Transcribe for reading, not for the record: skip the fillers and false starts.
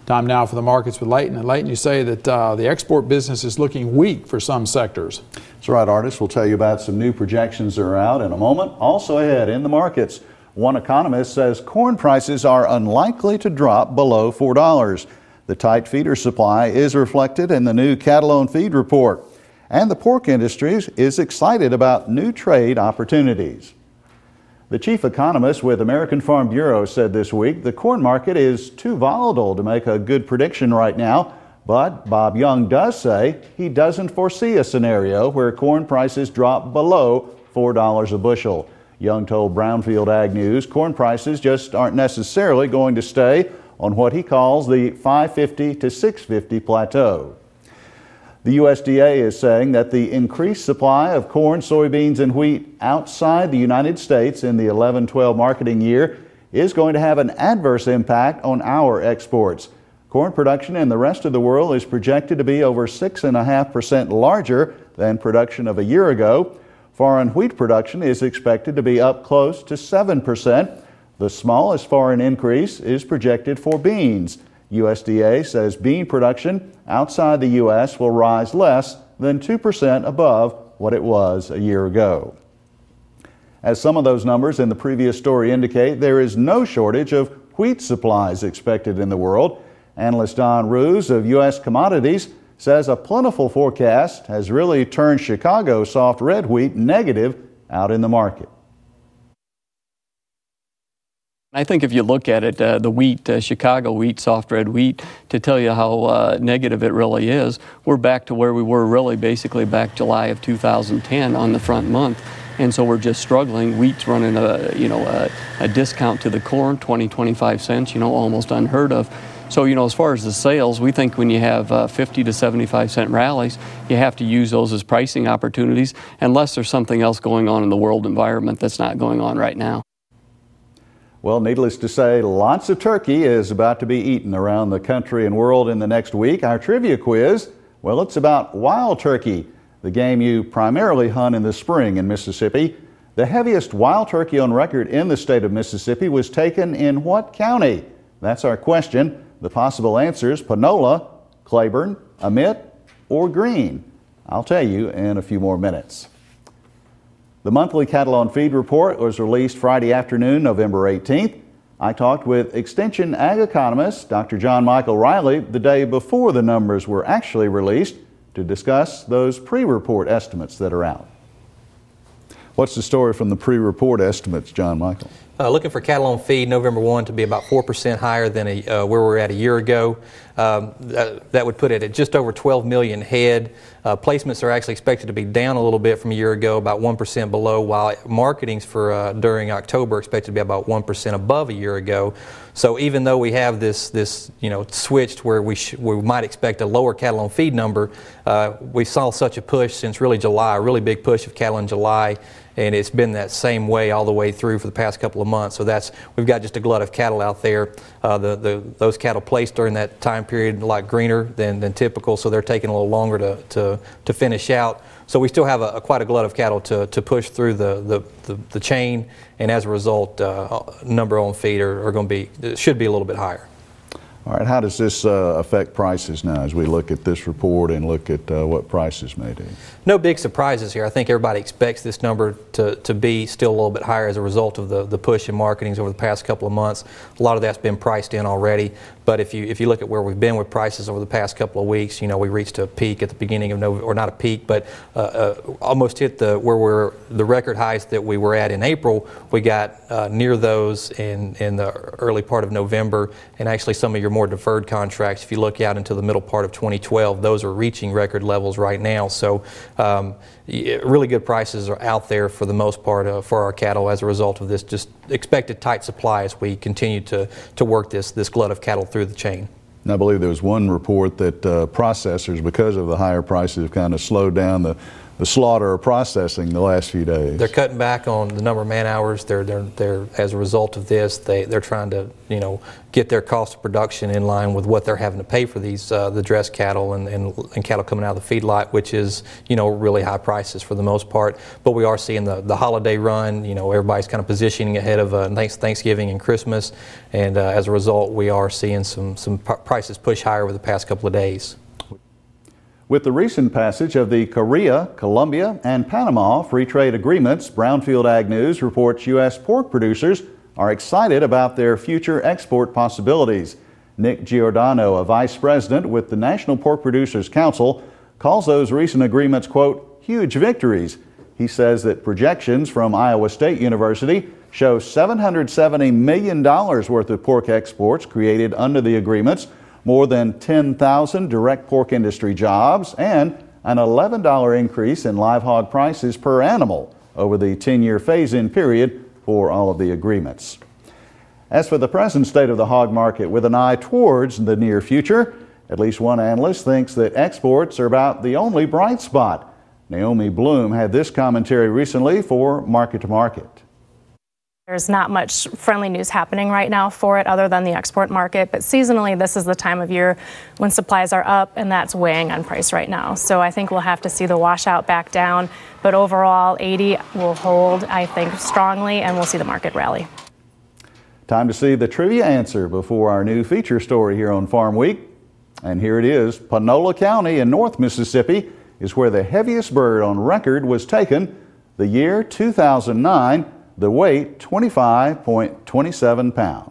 Time now for the markets with Leighton. And Leighton, you say that the export business is looking weak for some sectors. That's right, Artis. We'll tell you about some new projections that are out in a moment. Also ahead in the markets, one economist says corn prices are unlikely to drop below $4. The tight feeder supply is reflected in the new cattle on feed report. And the pork industry is excited about new trade opportunities. The chief economist with American Farm Bureau said this week the corn market is too volatile to make a good prediction right now. But Bob Young does say he doesn't foresee a scenario where corn prices drop below $4 a bushel. Young told Brownfield Ag News corn prices just aren't necessarily going to stay on what he calls the $5.50 to $6.50 plateau. The USDA is saying that the increased supply of corn, soybeans, and wheat outside the United States in the 11-12 marketing year is going to have an adverse impact on our exports. Corn production in the rest of the world is projected to be over 6.5% larger than production of a year ago. Foreign wheat production is expected to be up close to 7%. The smallest foreign increase is projected for beans. USDA says bean production outside the U.S. will rise less than 2% above what it was a year ago. As some of those numbers in the previous story indicate, there is no shortage of wheat supplies expected in the world. Analyst Don Roos of U.S. Commodities says a plentiful forecast has really turned Chicago soft red wheat negative out in the market. I think if you look at it, the wheat, Chicago wheat, soft red wheat, to tell you how negative it really is, we're back to where we were really basically back July of 2010 on the front month. And so we're just struggling. Wheat's running a discount to the corn, 25 cents, almost unheard of. So, as far as the sales, we think when you have 50 to 75 cent rallies, you have to use those as pricing opportunities unless there's something else going on in the world environment that's not going on right now. Well, needless to say, lots of turkey is about to be eaten around the country and world in the next week. Our trivia quiz, well, it's about wild turkey, the game you primarily hunt in the spring in Mississippi. The heaviest wild turkey on record in the state of Mississippi was taken in what county? That's our question. The possible answers: Panola, Claiborne, Amite, or Greene. I'll tell you in a few more minutes. The monthly Cattle on Feed report was released Friday afternoon, November 18th. I talked with Extension Ag economist Dr. John Michael Riley the day before the numbers were actually released to discuss those pre-report estimates that are out. What's the story from the pre-report estimates, John Michael? Looking for cattle on feed November 1 to be about 4% higher than where we were at a year ago. That would put it at just over 12 million head. Placements are actually expected to be down a little bit from a year ago, about 1% below, while marketings for during October are expected to be about 1% above a year ago. So even though we have this switched where we might expect a lower cattle on feed number, we saw such a push since really July, a really big push of cattle in July. And it's been that same way all the way through for the past couple of months. So we've got just a glut of cattle out there. Those cattle placed during that time period a lot greener than typical, so they're taking a little longer to finish out. So we still have quite a glut of cattle to push through the chain, and as a result, number on feed should be a little bit higher. All right, how does this affect prices now as we look at this report and look at what prices may do? No big surprises here. I think everybody expects this number to be still a little bit higher as a result of the push in marketings over the past couple of months. A lot of that's been priced in already. But if you look at where we've been with prices over the past couple of weeks, we reached a peak at the beginning of November, or not a peak, but almost hit the record highs that we were at in April. We got near those in the early part of November, and actually some of your more deferred contracts, if you look out into the middle part of 2012, those are reaching record levels right now. So really good prices are out there for the most part for our cattle as a result of this just expected tight supply as we continue to work this glut of cattle through the chain. And I believe there was one report that processors, because of the higher prices, have kind of slowed down the the slaughter or processing the last few days. They're cutting back on the number of man hours. They're as a result of this, they're trying to, you know, get their cost of production in line with what they're having to pay for these the dress cattle and cattle coming out of the feedlot, which is, you know, really high prices for the most part. But we are seeing the holiday run. You know, everybody's kind of positioning ahead of Thanksgiving and Christmas, and as a result, we are seeing some prices push higher over the past couple of days. With the recent passage of the Korea, Colombia, and Panama free trade agreements, Brownfield Ag News reports U.S. pork producers are excited about their future export possibilities. Nick Giordano, a vice president with the National Pork Producers Council, calls those recent agreements, quote, huge victories. He says that projections from Iowa State University show $770 million worth of pork exports created under the agreements, more than 10,000 direct pork industry jobs, and an $11 increase in live hog prices per animal over the 10-year phase-in period for all of the agreements. As for the present state of the hog market with an eye towards the near future, at least one analyst thinks that exports are about the only bright spot. Naomi Bloom had this commentary recently for Market to Market. There's not much friendly news happening right now for it other than the export market, but seasonally this is the time of year when supplies are up, and that's weighing on price right now. So I think we'll have to see the washout back down, but overall 80 will hold, I think, strongly, and we'll see the market rally. Time to see the trivia answer before our new feature story here on Farm Week. And here it is. Panola County in North Mississippi is where the heaviest bird on record was taken, the year 2009. The weight, 25.27 pounds.